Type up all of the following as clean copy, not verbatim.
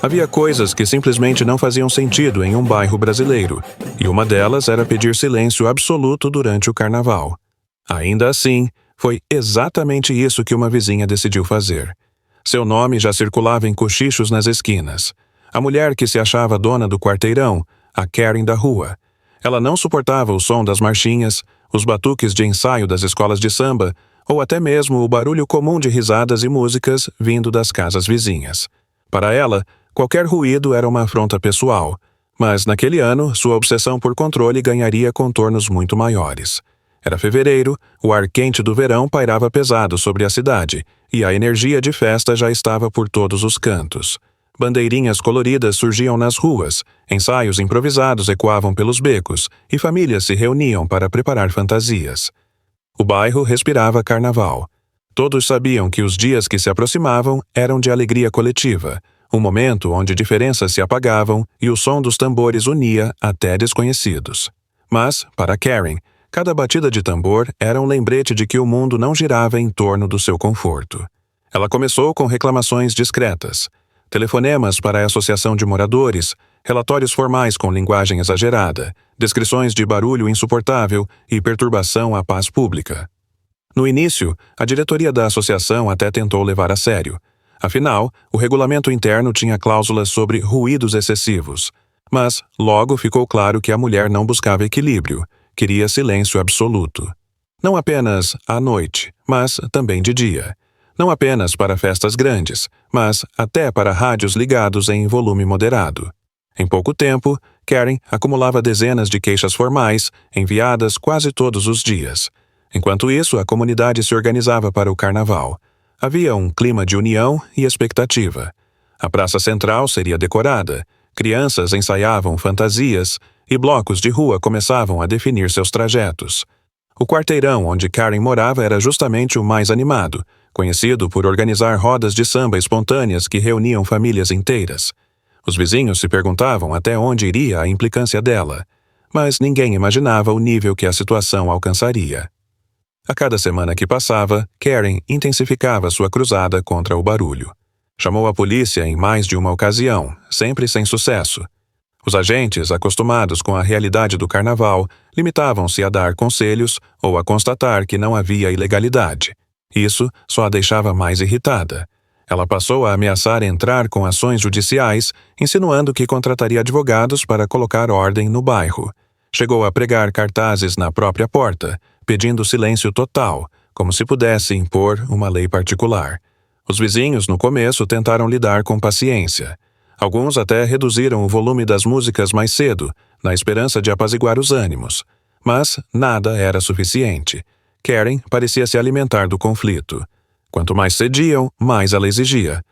Havia coisas que simplesmente não faziam sentido em um bairro brasileiro, e uma delas era pedir silêncio absoluto durante o carnaval. Ainda assim, foi exatamente isso que uma vizinha decidiu fazer. Seu nome já circulava em cochichos nas esquinas. A mulher que se achava dona do quarteirão, a Karen da rua. Ela não suportava o som das marchinhas, os batuques de ensaio das escolas de samba, ou até mesmo o barulho comum de risadas e músicas vindo das casas vizinhas. Para ela, qualquer ruído era uma afronta pessoal, mas naquele ano sua obsessão por controle ganharia contornos muito maiores. Era fevereiro, o ar quente do verão pairava pesado sobre a cidade, e a energia de festa já estava por todos os cantos. Bandeirinhas coloridas surgiam nas ruas, ensaios improvisados ecoavam pelos becos, e famílias se reuniam para preparar fantasias. O bairro respirava carnaval. Todos sabiam que os dias que se aproximavam eram de alegria coletiva, um momento onde diferenças se apagavam e o som dos tambores unia até desconhecidos. Mas, para Karen, cada batida de tambor era um lembrete de que o mundo não girava em torno do seu conforto. Ela começou com reclamações discretas, telefonemas para a associação de moradores, relatórios formais com linguagem exagerada, descrições de barulho insuportável e perturbação à paz pública. No início, a diretoria da associação até tentou levar a sério. Afinal, o regulamento interno tinha cláusulas sobre ruídos excessivos. Mas logo ficou claro que a mulher não buscava equilíbrio, queria silêncio absoluto. Não apenas à noite, mas também de dia. Não apenas para festas grandes, mas até para rádios ligados em volume moderado. Em pouco tempo, Karen acumulava dezenas de queixas formais, enviadas quase todos os dias. Enquanto isso, a comunidade se organizava para o carnaval. Havia um clima de união e expectativa. A praça central seria decorada, crianças ensaiavam fantasias e blocos de rua começavam a definir seus trajetos. O quarteirão onde Karen morava era justamente o mais animado, conhecido por organizar rodas de samba espontâneas que reuniam famílias inteiras. Os vizinhos se perguntavam até onde iria a implicância dela, mas ninguém imaginava o nível que a situação alcançaria. A cada semana que passava, Karen intensificava sua cruzada contra o barulho. Chamou a polícia em mais de uma ocasião, sempre sem sucesso. Os agentes, acostumados com a realidade do carnaval, limitavam-se a dar conselhos ou a constatar que não havia ilegalidade. Isso só a deixava mais irritada. Ela passou a ameaçar entrar com ações judiciais, insinuando que contrataria advogados para colocar ordem no bairro. Chegou a pregar cartazes na própria porta, pedindo silêncio total, como se pudesse impor uma lei particular. Os vizinhos, no começo, tentaram lidar com paciência. Alguns até reduziram o volume das músicas mais cedo, na esperança de apaziguar os ânimos. Mas nada era suficiente. Karen parecia se alimentar do conflito. Quanto mais cediam, mais ela exigia.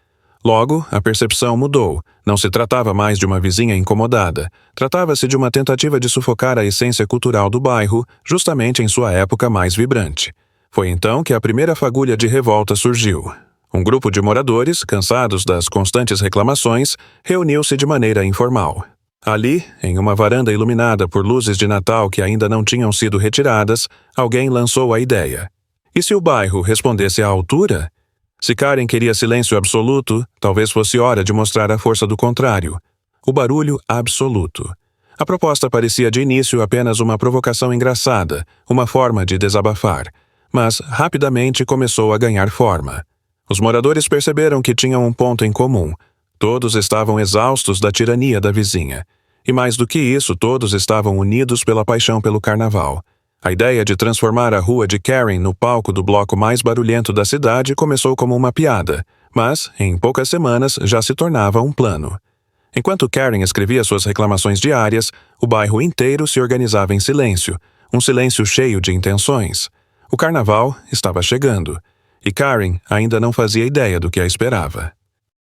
Logo, a percepção mudou. Não se tratava mais de uma vizinha incomodada. Tratava-se de uma tentativa de sufocar a essência cultural do bairro, justamente em sua época mais vibrante. Foi então que a primeira fagulha de revolta surgiu. Um grupo de moradores, cansados das constantes reclamações, reuniu-se de maneira informal. Ali, em uma varanda iluminada por luzes de Natal que ainda não tinham sido retiradas, alguém lançou a ideia. E se o bairro respondesse à altura? Se Karen queria silêncio absoluto, talvez fosse hora de mostrar a força do contrário. O barulho absoluto. A proposta parecia de início apenas uma provocação engraçada, uma forma de desabafar. Mas rapidamente começou a ganhar forma. Os moradores perceberam que tinham um ponto em comum. Todos estavam exaustos da tirania da vizinha. E mais do que isso, todos estavam unidos pela paixão pelo carnaval. A ideia de transformar a rua de Karen no palco do bloco mais barulhento da cidade começou como uma piada, mas, em poucas semanas, já se tornava um plano. Enquanto Karen escrevia suas reclamações diárias, o bairro inteiro se organizava em silêncio, um silêncio cheio de intenções. O carnaval estava chegando, e Karen ainda não fazia ideia do que a esperava.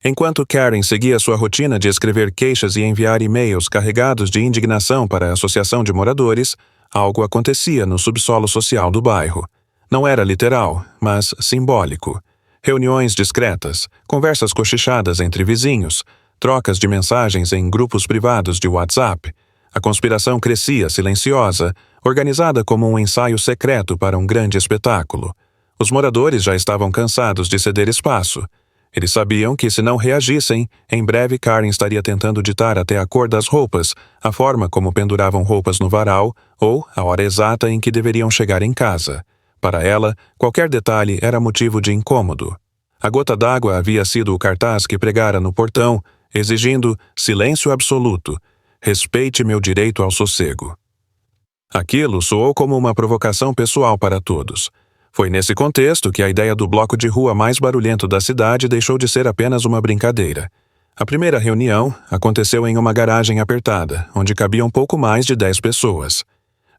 Enquanto Karen seguia sua rotina de escrever queixas e enviar e-mails carregados de indignação para a associação de moradores, algo acontecia no subsolo social do bairro. Não era literal, mas simbólico. Reuniões discretas, conversas cochichadas entre vizinhos, trocas de mensagens em grupos privados de WhatsApp. A conspiração crescia silenciosa, organizada como um ensaio secreto para um grande espetáculo. Os moradores já estavam cansados de ceder espaço. Eles sabiam que, se não reagissem, em breve Karen estaria tentando ditar até a cor das roupas, a forma como penduravam roupas no varal ou a hora exata em que deveriam chegar em casa. Para ela, qualquer detalhe era motivo de incômodo. A gota d'água havia sido o cartaz que pregara no portão, exigindo silêncio absoluto. Respeite meu direito ao sossego. Aquilo soou como uma provocação pessoal para todos. Foi nesse contexto que a ideia do bloco de rua mais barulhento da cidade deixou de ser apenas uma brincadeira. A primeira reunião aconteceu em uma garagem apertada, onde cabiam pouco mais de 10 pessoas.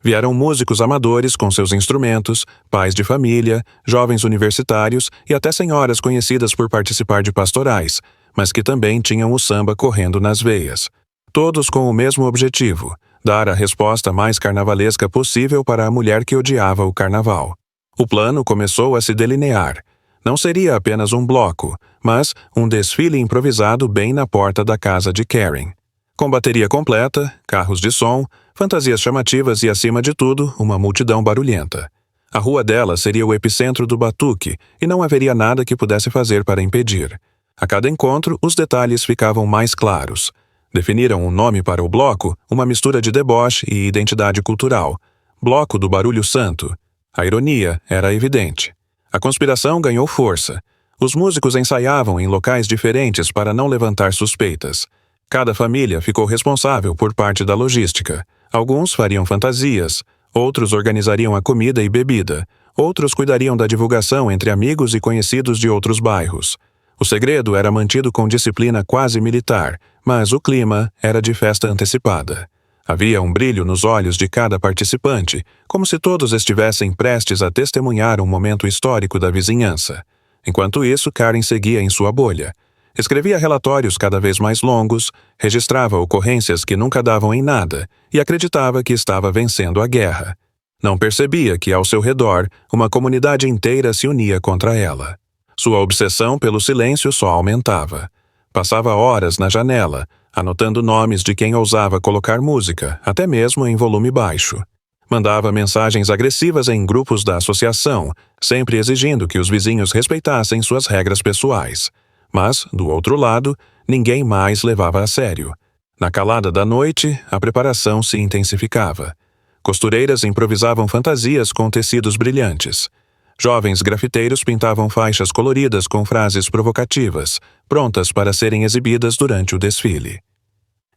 Vieram músicos amadores com seus instrumentos, pais de família, jovens universitários e até senhoras conhecidas por participar de pastorais, mas que também tinham o samba correndo nas veias. Todos com o mesmo objetivo: dar a resposta mais carnavalesca possível para a mulher que odiava o carnaval. O plano começou a se delinear. Não seria apenas um bloco, mas um desfile improvisado bem na porta da casa de Karen. Com bateria completa, carros de som, fantasias chamativas e, acima de tudo, uma multidão barulhenta. A rua dela seria o epicentro do batuque e não haveria nada que pudesse fazer para impedir. A cada encontro, os detalhes ficavam mais claros. Definiram um nome para o bloco, uma mistura de deboche e identidade cultural. Bloco do Barulho Santo. A ironia era evidente. A conspiração ganhou força. Os músicos ensaiavam em locais diferentes para não levantar suspeitas. Cada família ficou responsável por parte da logística. Alguns fariam fantasias, outros organizariam a comida e bebida, outros cuidariam da divulgação entre amigos e conhecidos de outros bairros. O segredo era mantido com disciplina quase militar, mas o clima era de festa antecipada. Havia um brilho nos olhos de cada participante, como se todos estivessem prestes a testemunhar um momento histórico da vizinhança. Enquanto isso, Karen seguia em sua bolha. Escrevia relatórios cada vez mais longos, registrava ocorrências que nunca davam em nada e acreditava que estava vencendo a guerra. Não percebia que, ao seu redor, uma comunidade inteira se unia contra ela. Sua obsessão pelo silêncio só aumentava. Passava horas na janela, anotando nomes de quem ousava colocar música, até mesmo em volume baixo. Mandava mensagens agressivas em grupos da associação, sempre exigindo que os vizinhos respeitassem suas regras pessoais. Mas, do outro lado, ninguém mais levava a sério. Na calada da noite, a preparação se intensificava. Costureiras improvisavam fantasias com tecidos brilhantes. Jovens grafiteiros pintavam faixas coloridas com frases provocativas, prontas para serem exibidas durante o desfile.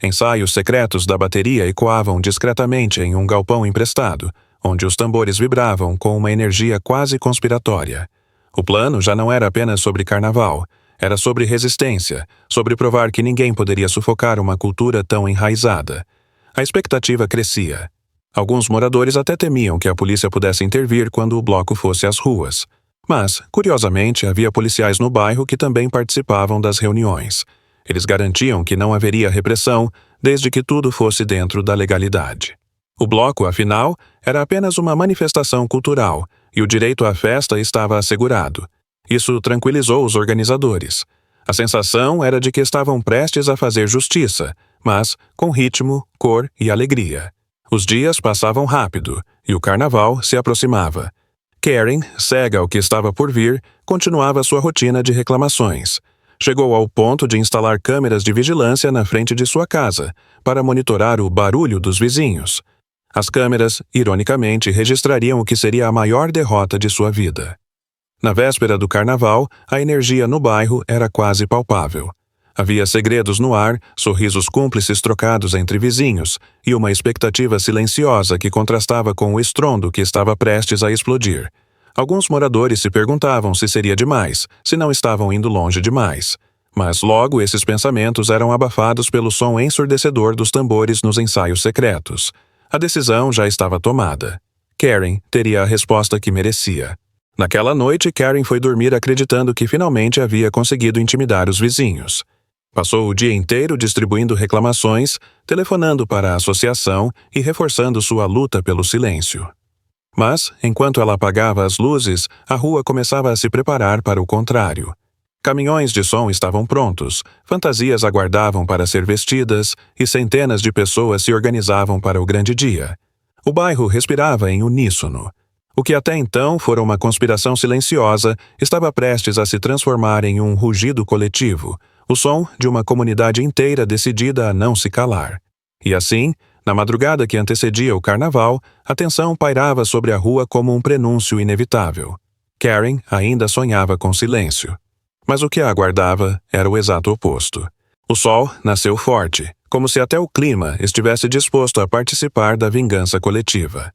Ensaios secretos da bateria ecoavam discretamente em um galpão emprestado, onde os tambores vibravam com uma energia quase conspiratória. O plano já não era apenas sobre carnaval, era sobre resistência, sobre provar que ninguém poderia sufocar uma cultura tão enraizada. A expectativa crescia. Alguns moradores até temiam que a polícia pudesse intervir quando o bloco fosse às ruas. Mas, curiosamente, havia policiais no bairro que também participavam das reuniões. Eles garantiam que não haveria repressão, desde que tudo fosse dentro da legalidade. O bloco, afinal, era apenas uma manifestação cultural, e o direito à festa estava assegurado. Isso tranquilizou os organizadores. A sensação era de que estavam prestes a fazer justiça, mas com ritmo, cor e alegria. Os dias passavam rápido, e o carnaval se aproximava. Karen, cega ao que estava por vir, continuava sua rotina de reclamações. Chegou ao ponto de instalar câmeras de vigilância na frente de sua casa, para monitorar o barulho dos vizinhos. As câmeras, ironicamente, registrariam o que seria a maior derrota de sua vida. Na véspera do carnaval, a energia no bairro era quase palpável. Havia segredos no ar, sorrisos cúmplices trocados entre vizinhos e uma expectativa silenciosa que contrastava com o estrondo que estava prestes a explodir. Alguns moradores se perguntavam se seria demais, se não estavam indo longe demais. Mas logo esses pensamentos eram abafados pelo som ensurdecedor dos tambores nos ensaios secretos. A decisão já estava tomada. Karen teria a resposta que merecia. Naquela noite, Karen foi dormir acreditando que finalmente havia conseguido intimidar os vizinhos. Passou o dia inteiro distribuindo reclamações, telefonando para a associação e reforçando sua luta pelo silêncio. Mas, enquanto ela apagava as luzes, a rua começava a se preparar para o contrário. Caminhões de som estavam prontos, fantasias aguardavam para ser vestidas e centenas de pessoas se organizavam para o grande dia. O bairro respirava em uníssono. O que até então fora uma conspiração silenciosa estava prestes a se transformar em um rugido coletivo, o som de uma comunidade inteira decidida a não se calar. E assim, na madrugada que antecedia o carnaval, a tensão pairava sobre a rua como um prenúncio inevitável. Karen ainda sonhava com silêncio. Mas o que a aguardava era o exato oposto. O sol nasceu forte, como se até o clima estivesse disposto a participar da vingança coletiva.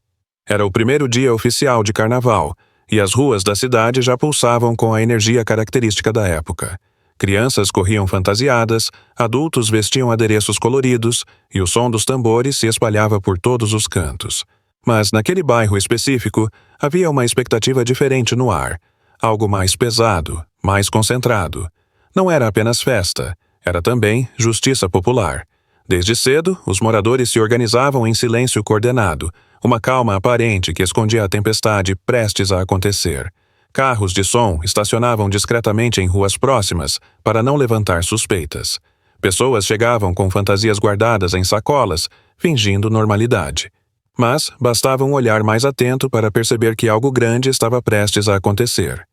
Era o primeiro dia oficial de carnaval, e as ruas da cidade já pulsavam com a energia característica da época. Crianças corriam fantasiadas, adultos vestiam adereços coloridos, e o som dos tambores se espalhava por todos os cantos. Mas naquele bairro específico, havia uma expectativa diferente no ar. Algo mais pesado, mais concentrado. Não era apenas festa, era também justiça popular. Desde cedo, os moradores se organizavam em silêncio coordenado, uma calma aparente que escondia a tempestade prestes a acontecer. Carros de som estacionavam discretamente em ruas próximas para não levantar suspeitas. Pessoas chegavam com fantasias guardadas em sacolas, fingindo normalidade. Mas bastava um olhar mais atento para perceber que algo grande estava prestes a acontecer.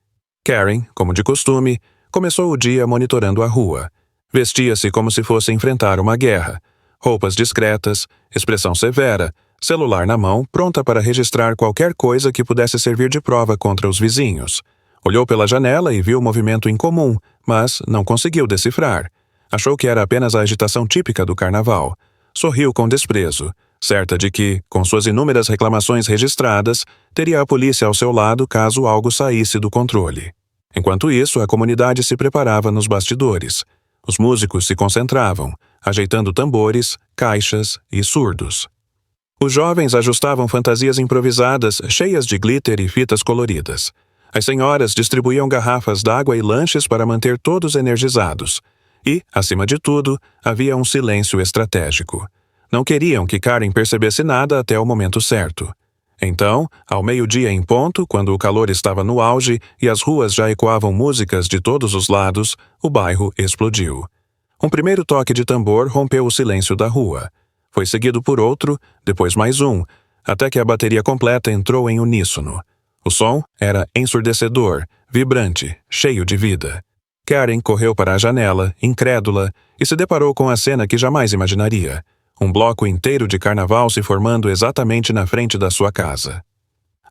Karen, como de costume, começou o dia monitorando a rua. Vestia-se como se fosse enfrentar uma guerra. Roupas discretas, expressão severa, celular na mão, pronta para registrar qualquer coisa que pudesse servir de prova contra os vizinhos. Olhou pela janela e viu o movimento incomum, mas não conseguiu decifrar. Achou que era apenas a agitação típica do carnaval. Sorriu com desprezo, certa de que, com suas inúmeras reclamações registradas, teria a polícia ao seu lado caso algo saísse do controle. Enquanto isso, a comunidade se preparava nos bastidores. Os músicos se concentravam, ajeitando tambores, caixas e surdos. Os jovens ajustavam fantasias improvisadas cheias de glitter e fitas coloridas. As senhoras distribuíam garrafas d'água e lanches para manter todos energizados. E, acima de tudo, havia um silêncio estratégico. Não queriam que Karen percebesse nada até o momento certo. Então, ao meio-dia em ponto, quando o calor estava no auge e as ruas já ecoavam músicas de todos os lados, o bairro explodiu. Um primeiro toque de tambor rompeu o silêncio da rua. Foi seguido por outro, depois mais um, até que a bateria completa entrou em uníssono. O som era ensurdecedor, vibrante, cheio de vida. Karen correu para a janela, incrédula, e se deparou com a cena que jamais imaginaria. Um bloco inteiro de carnaval se formando exatamente na frente da sua casa.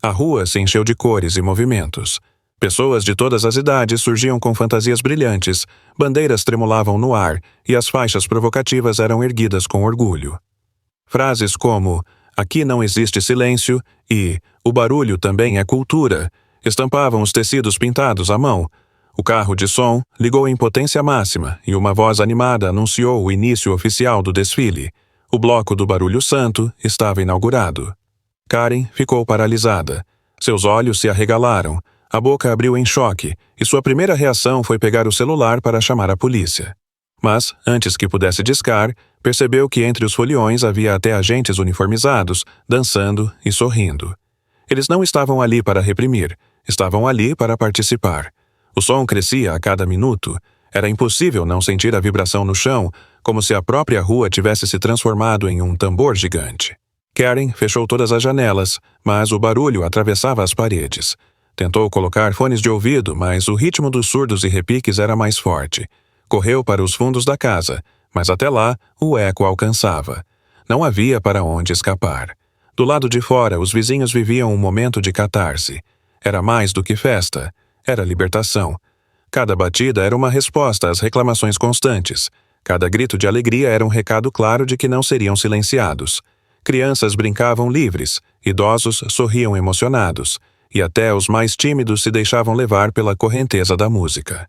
A rua se encheu de cores e movimentos. Pessoas de todas as idades surgiam com fantasias brilhantes, bandeiras tremulavam no ar e as faixas provocativas eram erguidas com orgulho. Frases como "aqui não existe silêncio" e "o barulho também é cultura" estampavam os tecidos pintados à mão. O carro de som ligou em potência máxima e uma voz animada anunciou o início oficial do desfile. O bloco do Barulho Santo estava inaugurado. Karen ficou paralisada. Seus olhos se arregalaram, a boca abriu em choque e sua primeira reação foi pegar o celular para chamar a polícia. Mas, antes que pudesse discar, percebeu que entre os foliões havia até agentes uniformizados, dançando e sorrindo. Eles não estavam ali para reprimir, estavam ali para participar. O som crescia a cada minuto. Era impossível não sentir a vibração no chão, como se a própria rua tivesse se transformado em um tambor gigante. Karen fechou todas as janelas, mas o barulho atravessava as paredes. Tentou colocar fones de ouvido, mas o ritmo dos surdos e repiques era mais forte. Correu para os fundos da casa, mas até lá o eco alcançava. Não havia para onde escapar. Do lado de fora, os vizinhos viviam um momento de catarse. Era mais do que festa, era libertação. Cada batida era uma resposta às reclamações constantes. Cada grito de alegria era um recado claro de que não seriam silenciados. Crianças brincavam livres, idosos sorriam emocionados, e até os mais tímidos se deixavam levar pela correnteza da música.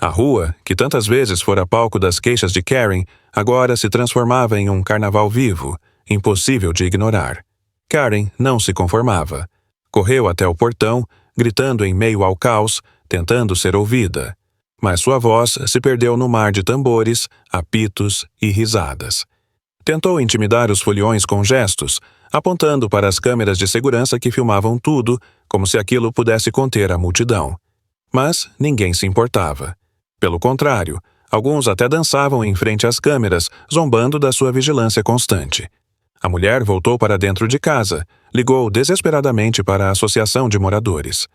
A rua, que tantas vezes fora palco das queixas de Karen, agora se transformava em um carnaval vivo, impossível de ignorar. Karen não se conformava. Correu até o portão, gritando em meio ao caos, tentando ser ouvida. Mas sua voz se perdeu no mar de tambores, apitos e risadas. Tentou intimidar os foliões com gestos, apontando para as câmeras de segurança que filmavam tudo, como se aquilo pudesse conter a multidão. Mas ninguém se importava. Pelo contrário, alguns até dançavam em frente às câmeras, zombando da sua vigilância constante. A mulher voltou para dentro de casa, ligou desesperadamente para a associação de moradores.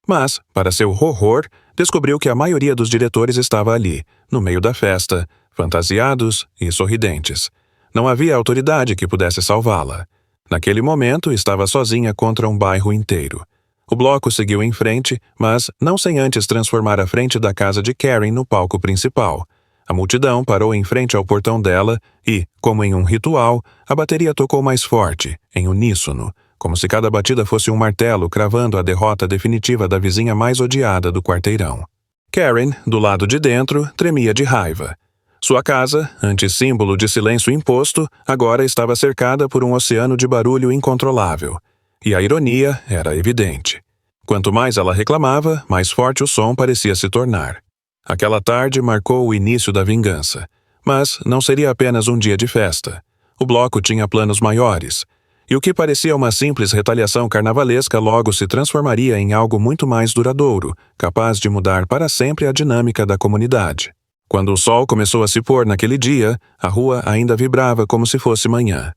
Mas, para seu horror, descobriu que a maioria dos diretores estava ali, no meio da festa, fantasiados e sorridentes. Não havia autoridade que pudesse salvá-la. Naquele momento, estava sozinha contra um bairro inteiro. O bloco seguiu em frente, mas não sem antes transformar a frente da casa de Karen no palco principal. A multidão parou em frente ao portão dela e, como em um ritual, a bateria tocou mais forte, em uníssono, como se cada batida fosse um martelo cravando a derrota definitiva da vizinha mais odiada do quarteirão. Karen, do lado de dentro, tremia de raiva. Sua casa, antes símbolo de silêncio imposto, agora estava cercada por um oceano de barulho incontrolável. E a ironia era evidente. Quanto mais ela reclamava, mais forte o som parecia se tornar. Aquela tarde marcou o início da vingança. Mas não seria apenas um dia de festa. O bloco tinha planos maiores. E o que parecia uma simples retaliação carnavalesca logo se transformaria em algo muito mais duradouro, capaz de mudar para sempre a dinâmica da comunidade. Quando o sol começou a se pôr naquele dia, a rua ainda vibrava como se fosse manhã.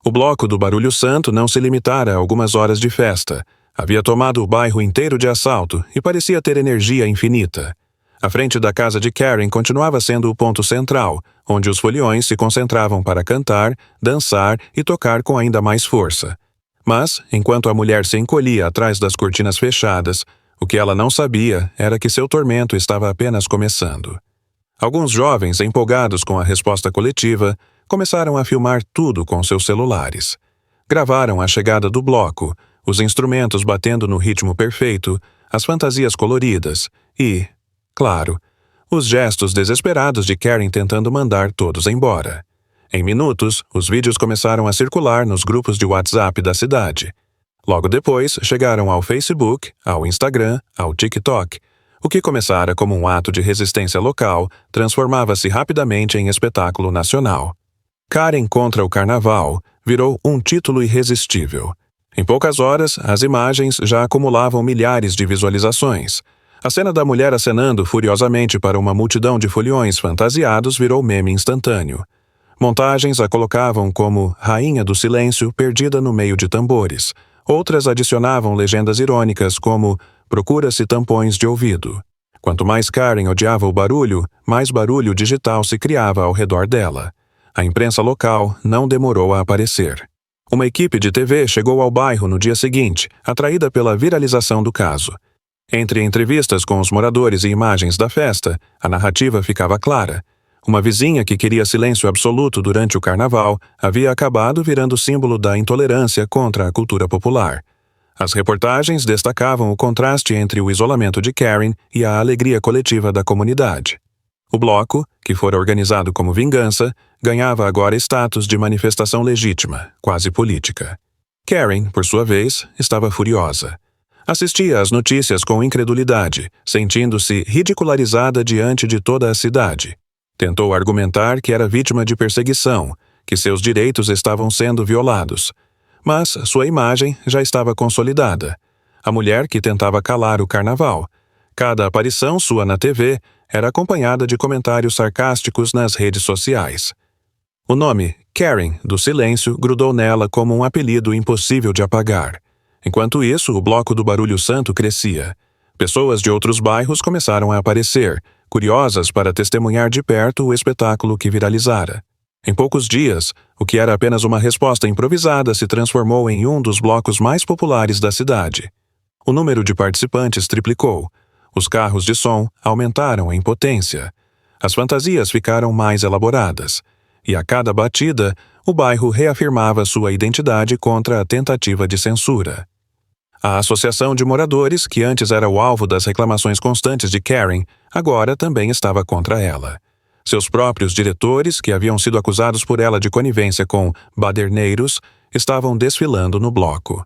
O bloco do Barulho Santo não se limitara a algumas horas de festa. Havia tomado o bairro inteiro de assalto e parecia ter energia infinita. A frente da casa de Karen continuava sendo o ponto central, onde os foliões se concentravam para cantar, dançar e tocar com ainda mais força. Mas, enquanto a mulher se encolhia atrás das cortinas fechadas, o que ela não sabia era que seu tormento estava apenas começando. Alguns jovens, empolgados com a resposta coletiva, começaram a filmar tudo com seus celulares. Gravaram a chegada do bloco, os instrumentos batendo no ritmo perfeito, as fantasias coloridas e, claro, os gestos desesperados de Karen tentando mandar todos embora. Em minutos, os vídeos começaram a circular nos grupos de WhatsApp da cidade. Logo depois, chegaram ao Facebook, ao Instagram, ao TikTok. O que começara como um ato de resistência local, transformava-se rapidamente em espetáculo nacional. Karen contra o Carnaval virou um título irresistível. Em poucas horas, as imagens já acumulavam milhares de visualizações. A cena da mulher acenando furiosamente para uma multidão de foliões fantasiados virou meme instantâneo. Montagens a colocavam como Rainha do Silêncio perdida no meio de tambores. Outras adicionavam legendas irônicas como Procura-se tampões de ouvido. Quanto mais Karen odiava o barulho, mais barulho digital se criava ao redor dela. A imprensa local não demorou a aparecer. Uma equipe de TV chegou ao bairro no dia seguinte, atraída pela viralização do caso. Entre entrevistas com os moradores e imagens da festa, a narrativa ficava clara. Uma vizinha que queria silêncio absoluto durante o carnaval havia acabado virando símbolo da intolerância contra a cultura popular. As reportagens destacavam o contraste entre o isolamento de Karen e a alegria coletiva da comunidade. O bloco, que fora organizado como vingança, ganhava agora status de manifestação legítima, quase política. Karen, por sua vez, estava furiosa. Assistia às notícias com incredulidade, sentindo-se ridicularizada diante de toda a cidade. Tentou argumentar que era vítima de perseguição, que seus direitos estavam sendo violados. Mas sua imagem já estava consolidada. A mulher que tentava calar o carnaval. Cada aparição sua na TV era acompanhada de comentários sarcásticos nas redes sociais. O nome, Karen, do Silêncio, grudou nela como um apelido impossível de apagar. Enquanto isso, o bloco do Barulho Santo crescia. Pessoas de outros bairros começaram a aparecer, curiosas para testemunhar de perto o espetáculo que viralizara. Em poucos dias, o que era apenas uma resposta improvisada se transformou em um dos blocos mais populares da cidade. O número de participantes triplicou. Os carros de som aumentaram em potência. As fantasias ficaram mais elaboradas. E a cada batida, o bairro reafirmava sua identidade contra a tentativa de censura. A associação de moradores, que antes era o alvo das reclamações constantes de Karen, agora também estava contra ela. Seus próprios diretores, que haviam sido acusados por ela de conivência com baderneiros, estavam desfilando no bloco.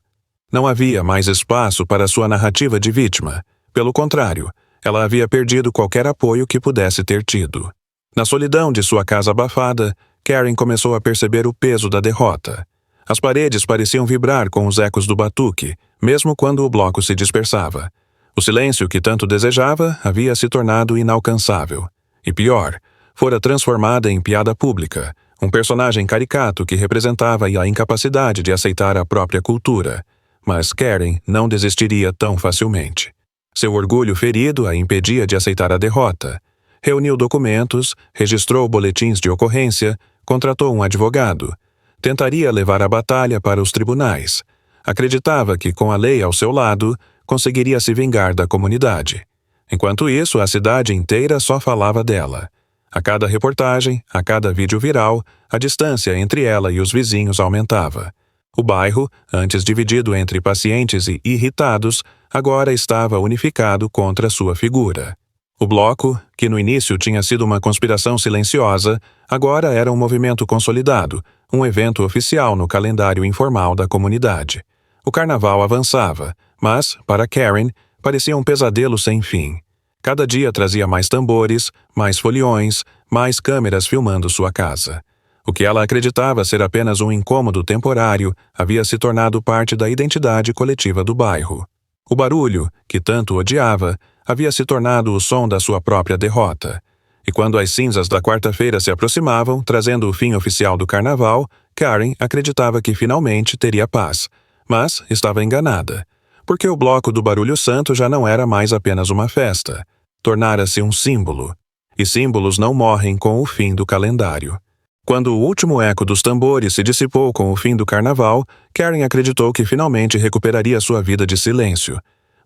Não havia mais espaço para sua narrativa de vítima. Pelo contrário, ela havia perdido qualquer apoio que pudesse ter tido. Na solidão de sua casa abafada, Karen começou a perceber o peso da derrota. As paredes pareciam vibrar com os ecos do batuque, mesmo quando o bloco se dispersava. O silêncio que tanto desejava havia se tornado inalcançável. E pior, fora transformada em piada pública, Um personagem caricato que representava a incapacidade de aceitar a própria cultura. Mas Karen não desistiria tão facilmente. Seu orgulho ferido a impedia de aceitar a derrota. Reuniu documentos, registrou boletins de ocorrência, contratou um advogado. Tentaria levar a batalha para os tribunais. Acreditava que, com a lei ao seu lado, conseguiria se vingar da comunidade. Enquanto isso, a cidade inteira só falava dela. A cada reportagem, a cada vídeo viral, a distância entre ela e os vizinhos aumentava. O bairro, antes dividido entre pacientes e irritados, agora estava unificado contra sua figura. O bloco, que no início tinha sido uma conspiração silenciosa, agora era um movimento consolidado, um evento oficial no calendário informal da comunidade. O carnaval avançava, mas, para Karen, parecia um pesadelo sem fim. Cada dia trazia mais tambores, mais foliões, mais câmeras filmando sua casa. O que ela acreditava ser apenas um incômodo temporário havia se tornado parte da identidade coletiva do bairro. O barulho, que tanto odiava, havia se tornado o som da sua própria derrota. E quando as cinzas da quarta-feira se aproximavam, trazendo o fim oficial do carnaval, Karen acreditava que finalmente teria paz. Mas estava enganada, porque o bloco do Barulho Santo já não era mais apenas uma festa. Tornara-se um símbolo. E símbolos não morrem com o fim do calendário. Quando o último eco dos tambores se dissipou com o fim do carnaval, Karen acreditou que finalmente recuperaria sua vida de silêncio.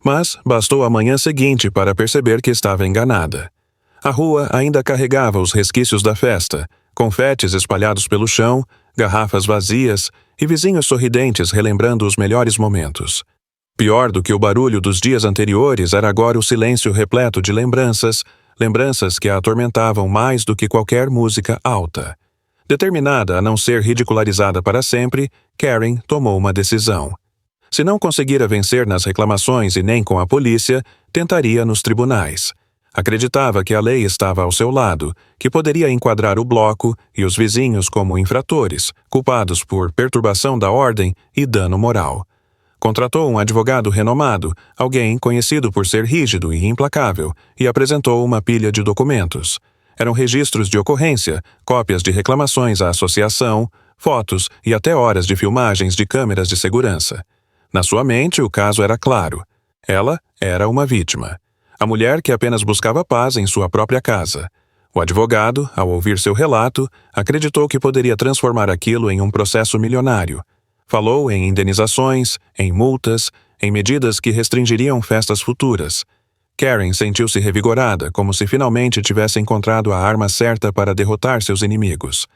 Mas bastou a manhã seguinte para perceber que estava enganada. A rua ainda carregava os resquícios da festa, confetes espalhados pelo chão, garrafas vazias e vizinhos sorridentes relembrando os melhores momentos. Pior do que o barulho dos dias anteriores era agora o silêncio repleto de lembranças que a atormentavam mais do que qualquer música alta. Determinada a não ser ridicularizada para sempre, Karen tomou uma decisão. Se não conseguira vencer nas reclamações e nem com a polícia, tentaria nos tribunais. Acreditava que a lei estava ao seu lado, que poderia enquadrar o bloco e os vizinhos como infratores, culpados por perturbação da ordem e dano moral. Contratou um advogado renomado, alguém conhecido por ser rígido e implacável, e apresentou uma pilha de documentos. Eram registros de ocorrência, cópias de reclamações à associação, fotos e até horas de filmagens de câmeras de segurança. Na sua mente, o caso era claro. Ela era uma vítima. A mulher que apenas buscava paz em sua própria casa. O advogado, ao ouvir seu relato, acreditou que poderia transformar aquilo em um processo milionário. Falou em indenizações, em multas, em medidas que restringiriam festas futuras. Karen sentiu-se revigorada, como se finalmente tivesse encontrado a arma certa para derrotar seus inimigos.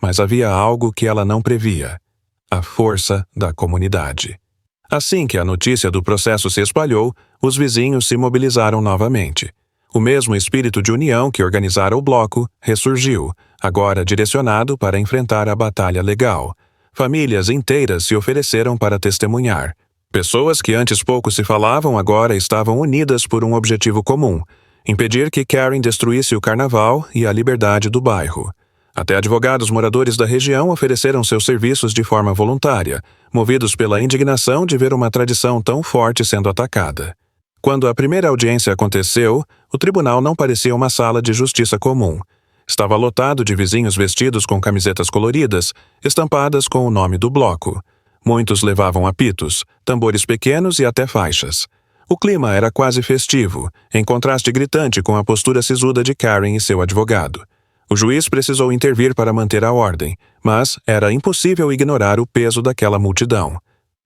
Mas havia algo que ela não previa: a força da comunidade. Assim que a notícia do processo se espalhou, os vizinhos se mobilizaram novamente. O mesmo espírito de união que organizara o bloco ressurgiu, agora direcionado para enfrentar a batalha legal. Famílias inteiras se ofereceram para testemunhar. Pessoas que antes pouco se falavam agora estavam unidas por um objetivo comum: impedir que Karen destruísse o carnaval e a liberdade do bairro. Até advogados moradores da região ofereceram seus serviços de forma voluntária, movidos pela indignação de ver uma tradição tão forte sendo atacada. Quando a primeira audiência aconteceu, o tribunal não parecia uma sala de justiça comum. Estava lotado de vizinhos vestidos com camisetas coloridas, estampadas com o nome do bloco. Muitos levavam apitos, tambores pequenos e até faixas. O clima era quase festivo, em contraste gritante com a postura sisuda de Karen e seu advogado. O juiz precisou intervir para manter a ordem, mas era impossível ignorar o peso daquela multidão.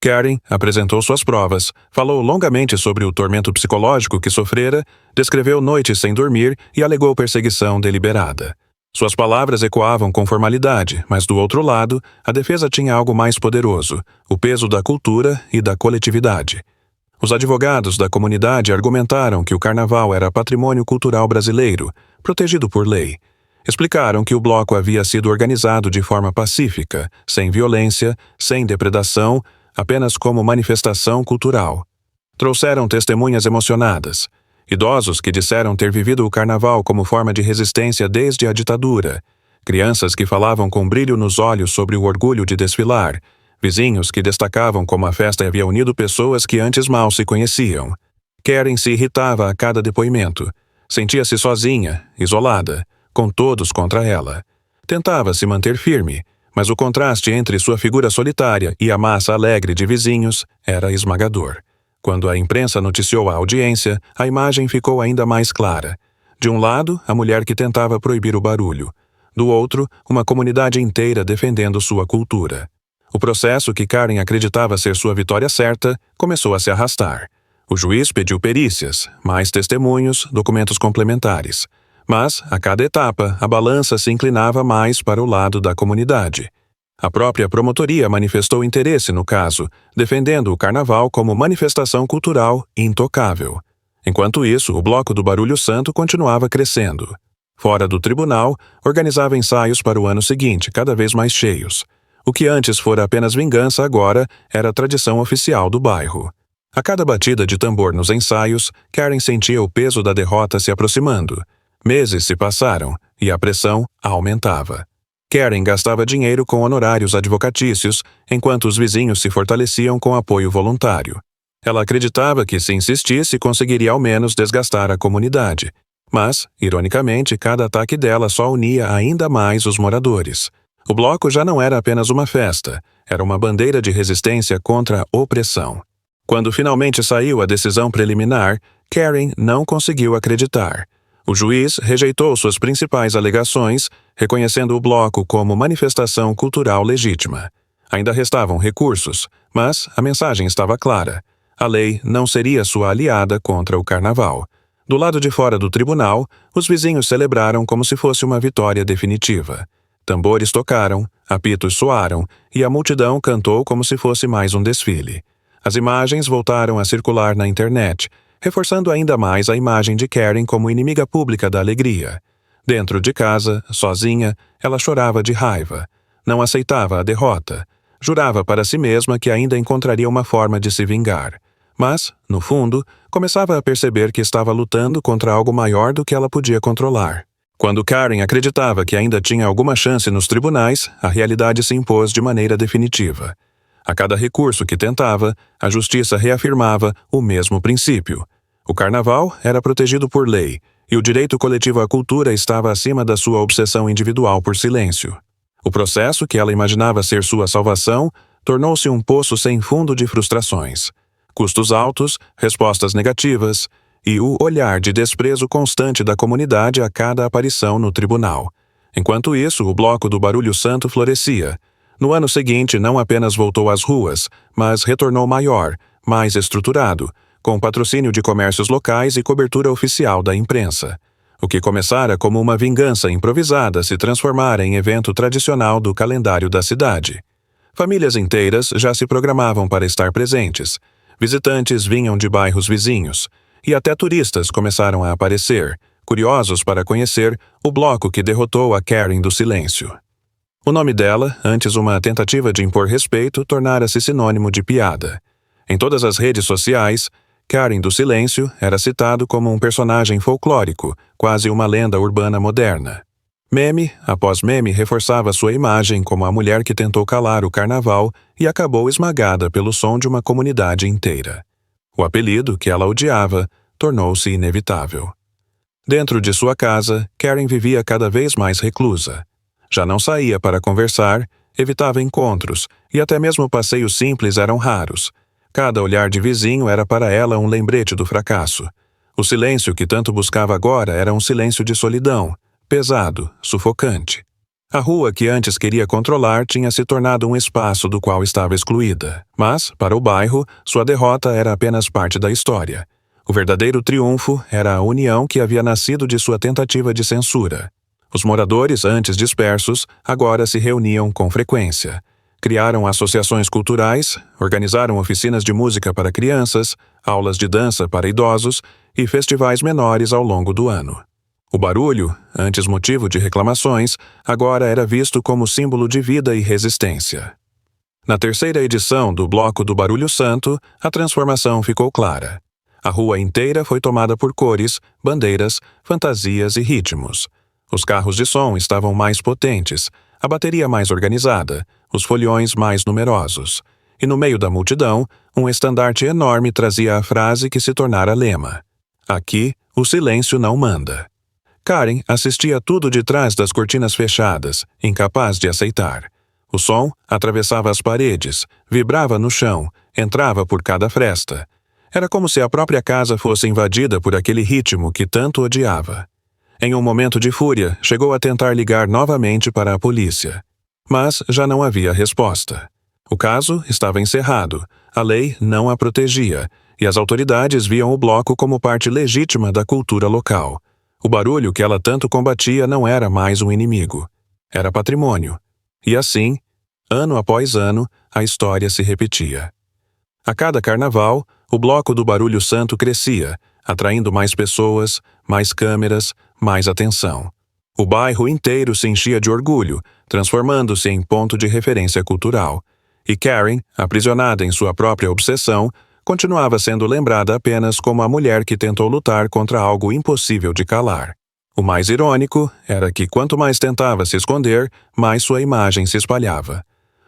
Karen apresentou suas provas, falou longamente sobre o tormento psicológico que sofrera, descreveu noites sem dormir e alegou perseguição deliberada. Suas palavras ecoavam com formalidade, mas do outro lado, a defesa tinha algo mais poderoso: o peso da cultura e da coletividade. Os advogados da comunidade argumentaram que o carnaval era patrimônio cultural brasileiro, protegido por lei. Explicaram que o bloco havia sido organizado de forma pacífica, sem violência, sem depredação, apenas como manifestação cultural. Trouxeram testemunhas emocionadas. Idosos que disseram ter vivido o carnaval como forma de resistência desde a ditadura. Crianças que falavam com brilho nos olhos sobre o orgulho de desfilar. Vizinhos que destacavam como a festa havia unido pessoas que antes mal se conheciam. Karen se irritava a cada depoimento. Sentia-se sozinha, isolada, com todos contra ela. Tentava se manter firme, mas o contraste entre sua figura solitária e a massa alegre de vizinhos era esmagador. Quando a imprensa noticiou a audiência, a imagem ficou ainda mais clara. De um lado, a mulher que tentava proibir o barulho. Do outro, uma comunidade inteira defendendo sua cultura. O processo, que Karen acreditava ser sua vitória certa, começou a se arrastar. O juiz pediu perícias, mais testemunhos, documentos complementares. Mas, a cada etapa, a balança se inclinava mais para o lado da comunidade. A própria promotoria manifestou interesse no caso, defendendo o carnaval como manifestação cultural intocável. Enquanto isso, o bloco do Barulho Santo continuava crescendo. Fora do tribunal, organizava ensaios para o ano seguinte, cada vez mais cheios. O que antes fora apenas vingança agora era a tradição oficial do bairro. A cada batida de tambor nos ensaios, Karen sentia o peso da derrota se aproximando. Meses se passaram, e a pressão aumentava. Karen gastava dinheiro com honorários advocatícios, enquanto os vizinhos se fortaleciam com apoio voluntário. Ela acreditava que, se insistisse, conseguiria ao menos desgastar a comunidade. Mas, ironicamente, cada ataque dela só unia ainda mais os moradores. O bloco já não era apenas uma festa, era uma bandeira de resistência contra a opressão. Quando finalmente saiu a decisão preliminar, Karen não conseguiu acreditar. O juiz rejeitou suas principais alegações, reconhecendo o bloco como manifestação cultural legítima. Ainda restavam recursos, mas a mensagem estava clara. A lei não seria sua aliada contra o carnaval. Do lado de fora do tribunal, os vizinhos celebraram como se fosse uma vitória definitiva. Tambores tocaram, apitos soaram e a multidão cantou como se fosse mais um desfile. As imagens voltaram a circular na internet, reforçando ainda mais a imagem de Karen como inimiga pública da alegria. Dentro de casa, sozinha, ela chorava de raiva. Não aceitava a derrota. Jurava para si mesma que ainda encontraria uma forma de se vingar. Mas, no fundo, começava a perceber que estava lutando contra algo maior do que ela podia controlar. Quando Karen acreditava que ainda tinha alguma chance nos tribunais, a realidade se impôs de maneira definitiva. A cada recurso que tentava, a justiça reafirmava o mesmo princípio. O carnaval era protegido por lei, e o direito coletivo à cultura estava acima da sua obsessão individual por silêncio. O processo, que ela imaginava ser sua salvação, tornou-se um poço sem fundo de frustrações. Custos altos, respostas negativas e o olhar de desprezo constante da comunidade a cada aparição no tribunal. Enquanto isso, o bloco do Barulho Santo florescia. No ano seguinte, não apenas voltou às ruas, mas retornou maior, mais estruturado, com patrocínio de comércios locais e cobertura oficial da imprensa. O que começara como uma vingança improvisada se transformara em evento tradicional do calendário da cidade. Famílias inteiras já se programavam para estar presentes. Visitantes vinham de bairros vizinhos, e até turistas começaram a aparecer, curiosos para conhecer o bloco que derrotou a Karen do Silêncio. O nome dela, antes uma tentativa de impor respeito, tornara-se sinônimo de piada. Em todas as redes sociais, Karen do Silêncio era citado como um personagem folclórico, quase uma lenda urbana moderna. Meme após meme reforçava sua imagem como a mulher que tentou calar o carnaval e acabou esmagada pelo som de uma comunidade inteira. O apelido, que ela odiava, tornou-se inevitável. Dentro de sua casa, Karen vivia cada vez mais reclusa. Já não saía para conversar, evitava encontros, e até mesmo passeios simples eram raros. Cada olhar de vizinho era para ela um lembrete do fracasso. O silêncio que tanto buscava agora era um silêncio de solidão, pesado, sufocante. A rua que antes queria controlar tinha se tornado um espaço do qual estava excluída. Mas, para o bairro, sua derrota era apenas parte da história. O verdadeiro triunfo era a união que havia nascido de sua tentativa de censura. Os moradores, antes dispersos, agora se reuniam com frequência. Criaram associações culturais, organizaram oficinas de música para crianças, aulas de dança para idosos e festivais menores ao longo do ano. O barulho, antes motivo de reclamações, agora era visto como símbolo de vida e resistência. Na terceira edição do Bloco do Barulho Santo, a transformação ficou clara. A rua inteira foi tomada por cores, bandeiras, fantasias e ritmos. Os carros de som estavam mais potentes, a bateria mais organizada, os foliões mais numerosos. E no meio da multidão, um estandarte enorme trazia a frase que se tornara lema: "Aqui, o silêncio não manda". Karen assistia tudo de trás das cortinas fechadas, incapaz de aceitar. O som atravessava as paredes, vibrava no chão, entrava por cada fresta. Era como se a própria casa fosse invadida por aquele ritmo que tanto odiava. Em um momento de fúria, chegou a tentar ligar novamente para a polícia. Mas já não havia resposta. O caso estava encerrado, a lei não a protegia, e as autoridades viam o bloco como parte legítima da cultura local. O barulho que ela tanto combatia não era mais um inimigo. Era patrimônio. E assim, ano após ano, a história se repetia. A cada carnaval, o bloco do Barulho Santo crescia, atraindo mais pessoas, mais câmeras, mais atenção. O bairro inteiro se enchia de orgulho, transformando-se em ponto de referência cultural. E Karen, aprisionada em sua própria obsessão, continuava sendo lembrada apenas como a mulher que tentou lutar contra algo impossível de calar. O mais irônico era que quanto mais tentava se esconder, mais sua imagem se espalhava.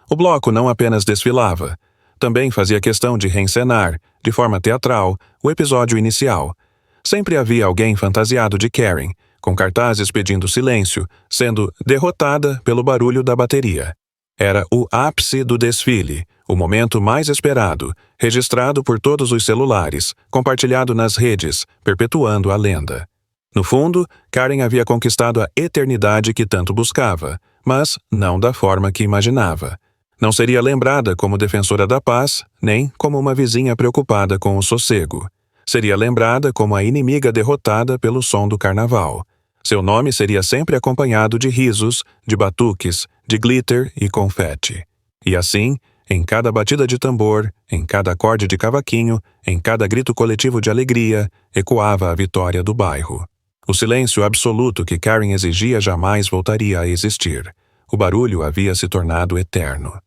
O bloco não apenas desfilava, também fazia questão de reencenar, de forma teatral, o episódio inicial. Sempre havia alguém fantasiado de Karen, com cartazes pedindo silêncio, sendo derrotada pelo barulho da bateria. Era o ápice do desfile, o momento mais esperado, registrado por todos os celulares, compartilhado nas redes, perpetuando a lenda. No fundo, Karen havia conquistado a eternidade que tanto buscava, mas não da forma que imaginava. Não seria lembrada como defensora da paz, nem como uma vizinha preocupada com o sossego. Seria lembrada como a inimiga derrotada pelo som do carnaval. Seu nome seria sempre acompanhado de risos, de batuques, de glitter e confete. E assim, em cada batida de tambor, em cada acorde de cavaquinho, em cada grito coletivo de alegria, ecoava a vitória do bairro. O silêncio absoluto que Karen exigia jamais voltaria a existir. O barulho havia se tornado eterno.